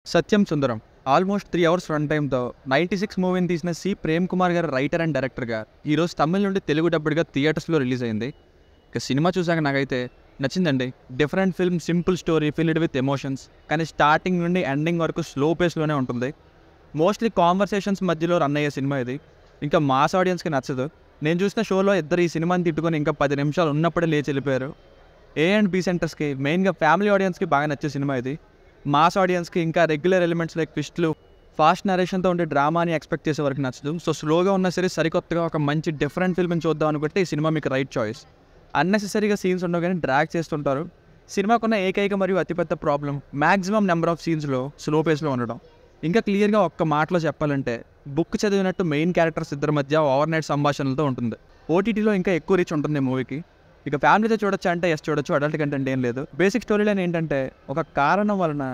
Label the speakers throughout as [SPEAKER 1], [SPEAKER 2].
[SPEAKER 1] సత్యం సుందరం almost 3 hours run టైమ్తో 96 మూవీని తీసిన C Prem Kumar గారు రైటర్ అండ్ డైరెక్టర్గా ఈరోజు తమిళ నుండి తెలుగు డబ్బుడిగా థియేటర్స్లో రిలీజ్ అయింది. ఇక సినిమా చూసాక నాకైతే నచ్చిందండి. Different film, simple story, filled with emotions, కానీ స్టార్టింగ్ నుండి ఎండింగ్ వరకు స్లో పేస్లోనే ఉంటుంది. మోస్ట్లీ కాన్వర్సేషన్స్ మధ్యలో రన్ అయ్యే సినిమా ఇది. ఇంకా మాస్ ఆడియన్స్కి నచ్చదు. నేను చూసిన షోలో ఇద్దరు ఈ సినిమాని తిట్టుకొని ఇంకా 10 నిమిషాలు ఉన్నప్పుడే లేచి వెళ్ళిపోయారు. ఏ అండ్ బి సెంటర్స్కి, మెయిన్గా ఫ్యామిలీ ఆడియన్స్కి బాగా నచ్చే సినిమా ఇది. మాస్ ఆడియన్స్కి ఇంకా రెగ్యులర్ ఎలిమెంట్స్ లైక్ ట్విస్ట్లు, ఫాస్ట్ నరేషన్తో ఉండే డ్రామాని ఎక్స్పెక్ట్ చేసే వరకు నచ్చదు. సో స్లోగా ఉన్న సరే సరికొత్తగా ఒక మంచి డిఫరెంట్ ఫిల్మ్ని చూద్దాం అనుకుంటే ఈ సినిమా మీకు రైట్ చాయిస్. అన్నెసెసరీగా సీన్స్ ఉండవు కానీ డ్రాగ్ చేస్తుంటారు. సినిమాకున్న ఏకైక మరియు అతిపెద్ద ప్రాబ్లం మ్యాక్సిమం నెంబర్ ఆఫ్ సీన్స్లో స్లో పేస్లో ఉండడం. ఇంకా క్లియర్గా ఒక్క మాటలో చెప్పాలంటే బుక్ చదివినట్టు మెయిన్ క్యారెక్టర్స్ ఇద్దరి మధ్య ఓవర్ నైట్ సంభాషణలతో ఉంటుంది. ఓటీటీలో ఇంకా ఎక్కువ రీచ్ ఉంటుంది మూవీకి. ఇక ఫ్యామిలీతో చూడొచ్చు అంటే చూడొచ్చు, అడల్ట్ కంటెంట్ ఏం లేదు. బేసిక్ స్టోరీ లైన్ ఏంటంటే ఒక కారణం వలన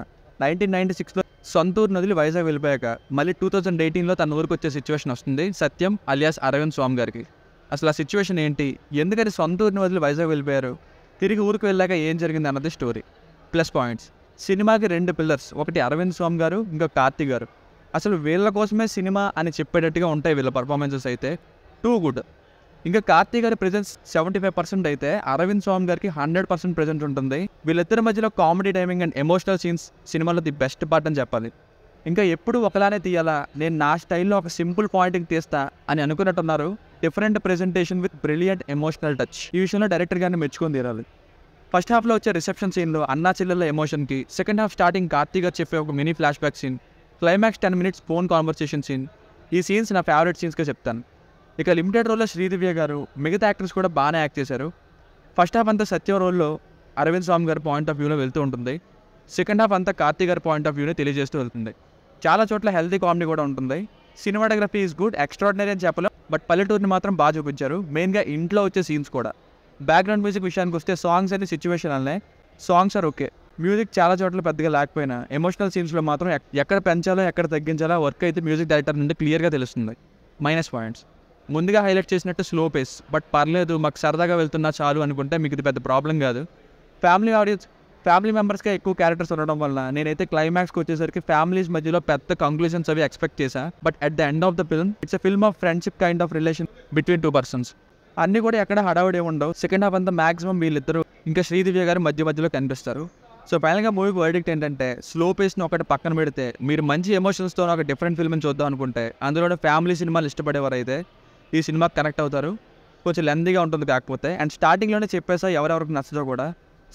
[SPEAKER 1] 1996లో సొంత ఊరు నదిలి వైజాగ్ వెళ్ళిపోయాక మళ్ళీ 2018లో తన ఊరికి వచ్చే సిచ్యువేషన్ వస్తుంది సత్యం అలియాస్ అరవింద్ స్వామి గారికి. అసలు ఆ సిచ్యువేషన్ ఏంటి, ఎందుకని సొంత ఊరిని వదిలి వైజాగ్ వెళ్ళిపోయారు, తిరిగి ఊరికి వెళ్ళాక ఏం జరిగింది అన్నది స్టోరీ. ప్లస్ పాయింట్స్, సినిమాకి 2 పిల్లర్స్, ఒకటి అరవింద్ స్వామి గారు, ఇంకా కార్తీ గారు. అసలు వీళ్ళ కోసమే సినిమా అని చెప్పేటట్టుగా ఉంటాయి వీళ్ళ పర్ఫార్మెన్సెస్ అయితే టూ గుడ్. ఇంకా కార్తీ గారి ప్రెజెన్స్ 75% అయితే అరవింద్ స్వామి గారికి 100% ప్రెజెంట్ ఉంటుంది. వీళ్ళిద్దరి మధ్యలో comedy timing and emotional scenes సినిమాలో ది బెస్ట్ పార్ట్ అని చెప్పాలి. ఇంకా ఎప్పుడు ఒకలానే తీయాలా, నేను నా స్టైల్లో ఒక సింపుల్ పాయింట్కి తీస్తా అని అనుకున్నట్టున్నారు. Different presentation with brilliant emotional touch. ఈ విషయంలో డైరెక్టర్ గారిని మెచ్చుకొని తీరాలి. ఫస్ట్ హాఫ్లో వచ్చే రిసెప్షన్ సీన్లో అన్నా చెల్లెల ఎమోషన్కి, సెకండ్ హాఫ్ స్టార్టింగ్ కార్తీ గారు చెప్పే ఒక mini flashback scene, climax 10 minutes phone conversation scene, ఈ సీన్స్ నా ఫేవరెట్ సీన్స్గా చెప్తాను. ఇక లిమిటెడ్ రోల్లో శ్రీదివ్య గారు, మిగతా యాక్టర్స్ కూడా బాగానే యాక్ట్ చేశారు. ఫస్ట్ హాఫ్ అంతా సత్యం రోల్లో అరవింద్ స్వామి గారి పాయింట్ ఆఫ్ వ్యూలో వెళ్తూ ఉంటుంది. సెకండ్ హాఫ్ అంతా కార్తీ గారి పాయింట్ ఆఫ్ వ్యూని తెలియజేస్తూ వెళ్తుంది. చాలా చోట్ల హెల్తీ కామెడీ కూడా ఉంటుంది. సినిమాటోగ్రఫీ ఈజ్ గుడ్, ఎక్స్ట్రాడినరీ అని చెప్పలేం, బట్ పల్లెటూరుని మాత్రం బాగా చూపించారు. మెయిన్గా ఇంట్లో వచ్చే సీన్స్ కూడా. బ్యాక్గ్రౌండ్ మ్యూజిక్ విషయానికి వస్తే సాంగ్స్ అన్ని సిచ్యువేషన్ అనే సాంగ్స్ ఆర్ ఓకే. మ్యూజిక్ చాలా చోట్ల పెద్దగా లేకపోయినా ఎమోషనల్ సీన్స్లో మాత్రం ఎక్కడ పెంచాలో ఎక్కడ తగ్గించాలో వర్క్ అయితే మ్యూజిక్ డైరెక్టర్ నుండి క్లియర్గా తెలుస్తుంది. మైనస్ పాయింట్స్, ముందుగా హైలైట్ చేసినట్టు స్లో పేస్, బట్ పర్లేదు మాకు సరదాగా వెళ్తున్నా చాలు అనుకుంటే మీకు ఇది పెద్ద ప్రాబ్లం కాదు. ఫ్యామిలీ మెంబర్స్గా ఎక్కువ క్యారెక్టర్స్ ఉండడం వల్ల నేనైతే క్లైమాక్స్కి వచ్చేసరికి ఫ్యామిలీస్ మధ్యలో పెద్ద కంక్లూజన్స్ అవి ఎక్స్పెక్ట్ చేశా. But at the end of the film it's a film of friendship kind of relation between 2 persons. అన్నీ కూడా ఎక్కడ హడావుడే ఉండవు. సెకండ్ హాఫ్ అంతా మాక్సిమం వీళ్ళిద్దరు ఇంకా శ్రీదివ్య గారు మధ్యలో కనిపిస్తారు. సో ఫైనల్గా మూవీకి వర్డిక్ట్ ఏంటంటే స్లో పేస్ని ఒకటి పక్కన పెడితే మీరు మంచి ఎమోషన్స్తో ఒక డిఫరెంట్ ఫిల్మ్ని చూద్దాం అనుకుంటే, అందులో ఫ్యామిలీ సినిమాలు ఇష్టపడేవారు అయితే ఈ సినిమాకి కనెక్ట్ అవుతారు. కొంచెం లెందీగా ఉంటుంది కాకపోతే, అండ్ స్టార్టింగ్లోనే చెప్పేసా ఎవరెవరికి నచ్చదో కూడా.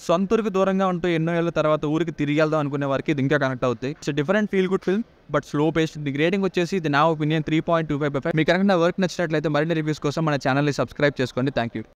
[SPEAKER 1] సొంత ఊరికి దూరంగా ఉంటూ ఎన్నో ఏళ్ళ తర్వాత ఊరికి తిరిగి వెళ్దాం అనుకునే వారికి ఇది ఇంకా కనెక్ట్ అవుతుంది. It's different feel good film but slow paced. The rating వచ్చేసి ఇది నా ఒపీనియన్ 3.25/5. మీకు కనుక నా వర్క్ నచ్చినట్లయితే మరిన్ని రివ్యూస్ కోసం మన ఛానల్ని సబ్స్క్రైబ్ చేసుకోండి. Thank you.